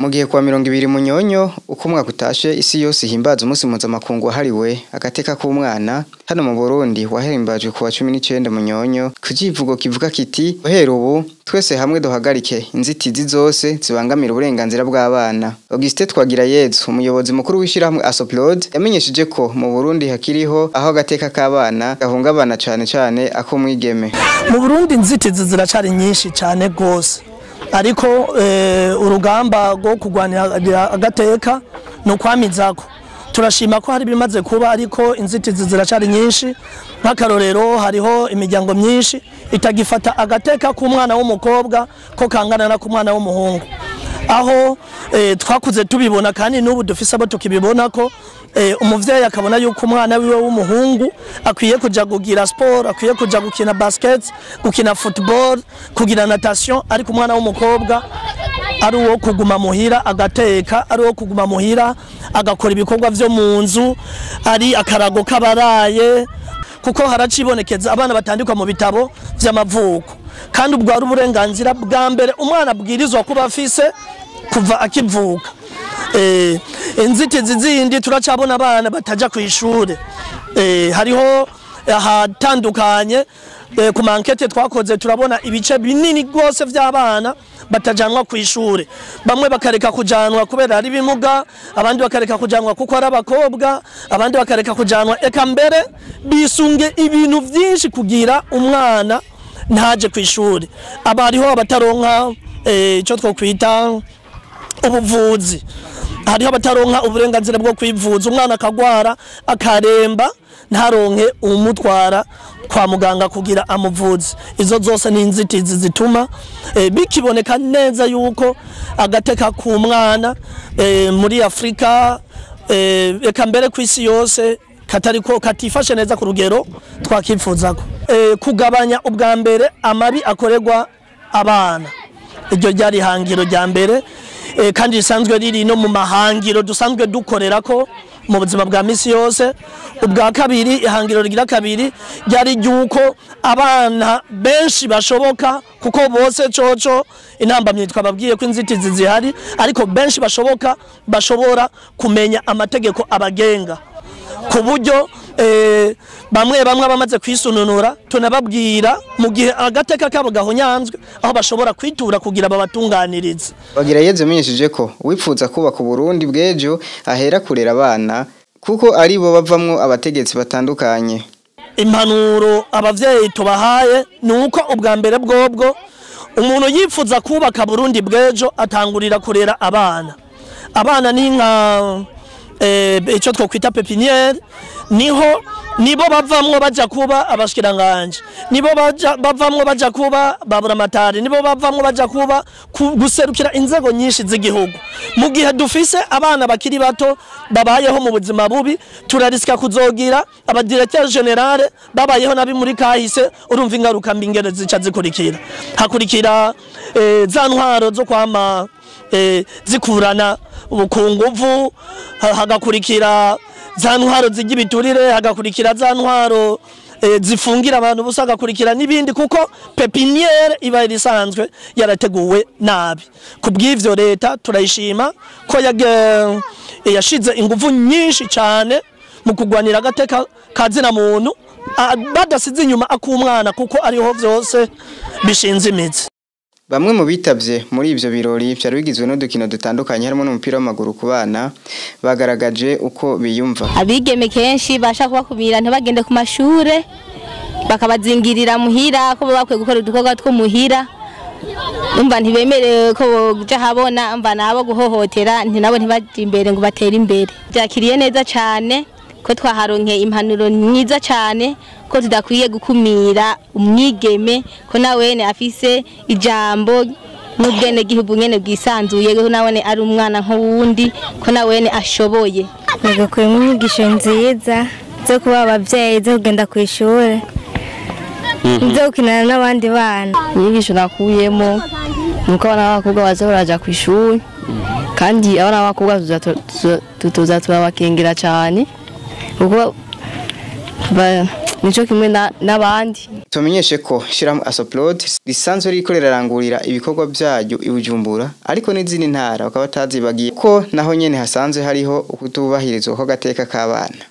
Mu gihe kwa 20 Munyonyo uko umwaka utashe isi yose ihimbaza umunsi mpuzamakungu wahariwe agateka k'umwana, hano mu Burundi wahimbajwe ku wa 19 Munyonyo kukivugo kivuga kiti ohera ubu twese hamwe duhagarike inzitizi zose zibangamira uburenganzira bw'abana. Augustin Twagirayezu umuyobozi mukuru w'ishirahamwe Asoplod yamenyesheje ko mu Burundi hakiriho aho agateka k'abana gahungabana cane ako mwigeme. Mu Burundi inzitizi ziracari nyinshi cane gose, ariko urugamba rwo kugwanira agateka no kwamizako turashima ko hari bimaze kuba, ariko inzitizi ziracari nyinshi. Nk'akarorero hariho imiryango myinshi itagifata agateka k'umwana w'umukobwa ko kangana na k'umwana w'umuhungu, aho twakuze tubibona kandi n'ubu dufise abo tukibibona ko umuvyeyi akabona yuko umwana wiwe w'umuhungu akwiye kuja kugira sport, akwiye kuja gukina basket, gukina football, kugira natation, ariko umwana w'umukobwa ari uwo kuguma muhira agateka, ari uwo kuguma muhira agakora ibikorwa vyo mu nzu, ari akarago kabaraye, kuko haracibonekeza abana batandikwa mu bitabo vy'amavuko, kandi ubwo ari uburenganzira bwa mbere umwana abwirizwa kuba afise kuva akivuka. Inzitizi zindi turacabona abana bataja ku ishure, hariho hatandukanye ku mankete twakoze turabona ibice binini gose vy'abana batajanwa ku ishure, bamwe bakareka kujanwa kubera ari bimuga, abandi bakareka kujanwa kuko ari abakobwa, abandi bakareka kujanwa eka mbere bisunge ibintu vyinshi kugira umwana ntaje ku ishure. Abariho abataronka ico twokwita ubuvuzi, hariho abataronka uburenganzira bwo kwivuza, umwana akagwara akaremba ntaronke umutwara kwa muganga kugira amuvuzi. Izo zose ni inzitizi zituma bikiboneka neza yuko agateka k'umwana muri Afrika eka mbere kw'isi yose katariko katifashe neza ku rugero twakipfuzako. Kugabanya ubwa mbere amabi akorerwa abana, iryo ryari hangiro rya mbere, kandi risanzwe riri no mu mahangiro dusanzwe dukorera ko mu buzima bwa misi yose. Ubwa kabiri, ihangiro rigira kabiri ryari ryuko abana benshi bashoboka, kuko bose coco intambamye twababwiye ko inzitizi zihari, ariko benshi bashoboka bashobora kumenya amategeko abagenga, ku buryo bamwe bamaze kwisununura tunababwira mu gihe agateka kabo gahonyanzwe aho bashobora kwitura kugira babatunganirize. Bagirayezu menyesheje ko wipfuza kubaka Burundi bwejo ahera kurera abana kuko ari bo bavamwo abategetsi batandukanye. Impanuro abavyeyi tubahaye nuko ubwa mbere bwobwo umuntu yipfuza kubaka Burundi bwejo atangurira kurera abana. Abana ni nka ico twokwita pepiniere, nibo bavamwo baja kuba abashikiranganje, nibo bavamwo baja kuba baburamatari, nibo bavamwo baja kuba guserukira inzego nyinshi z'igihugu. Mu gihe dufise abana bakiri bato babayeho mu buzima bubi, turariska kuzogira abadirecteur general babayeho nabi muri kahise, urumva ingaruka mbingere zica zikurikira. Hakurikira za ntwaro zo kwama zikurana ubukunguvu, hagakurikira za ntwaro z'igibiturire, hagakurikira za ntwaro zifungira abantu busa, hagakurikira n'ibindi, kuko pepiniere iba risanzwe yarateguwe nabi. Kubw'ivyo leta turayishima ko yashize ingufu nyinshi cyane mu kugwanira agateka kazina muntu, badasize inyuma ak'umwana, kuko ariho vyose bishinze imizi. Bamwe mu bitavye muri ivyo birori vyari bigizwe n'udukino dutandukanye harimo n'umupira w'amaguru ku bana bagaragaje uko biyumva. Abigeme kenshi basha kubakubira ntibagende ku mashure, bakabazingirira muhira ko bakwiye gukora udukorwa two muhira, umva ntibemerewe ko boja habona, umva nabo guhohotera nabo ntibaje imbere ngo batere imbere. Byakiriye neza cyane ko twaharonke impanuro nyiza cyane ko tudakwiye gukumira umwigeme, ko nawene afise ijambo n'ubwene gihugu nyene bwisanzuye, ko nawene ari umwana nk'uwundi, ko nawene ashoboye. Nagakuye inyigisho nziza zo kuba abavyeyi, zo kugenda ku ishure, zo gukinana n'abandi bana. Inyigisho nakuyemo nuko abana b'abakobwa baza baraja ku ishuri, kandi abana b'abakobwa tuza turabakengera cyane, kuko nico kimwe n'abandi. Tumenyeshe ko shirahamwe Asoplod risanzwe riko rirarangurira ibikorwa byayo i Bujumbura ariko n'izindi ntara bakaba batazibagiye ko naho nyene hasanzwe hariho ukutubahirizwa ko gateka k'abana.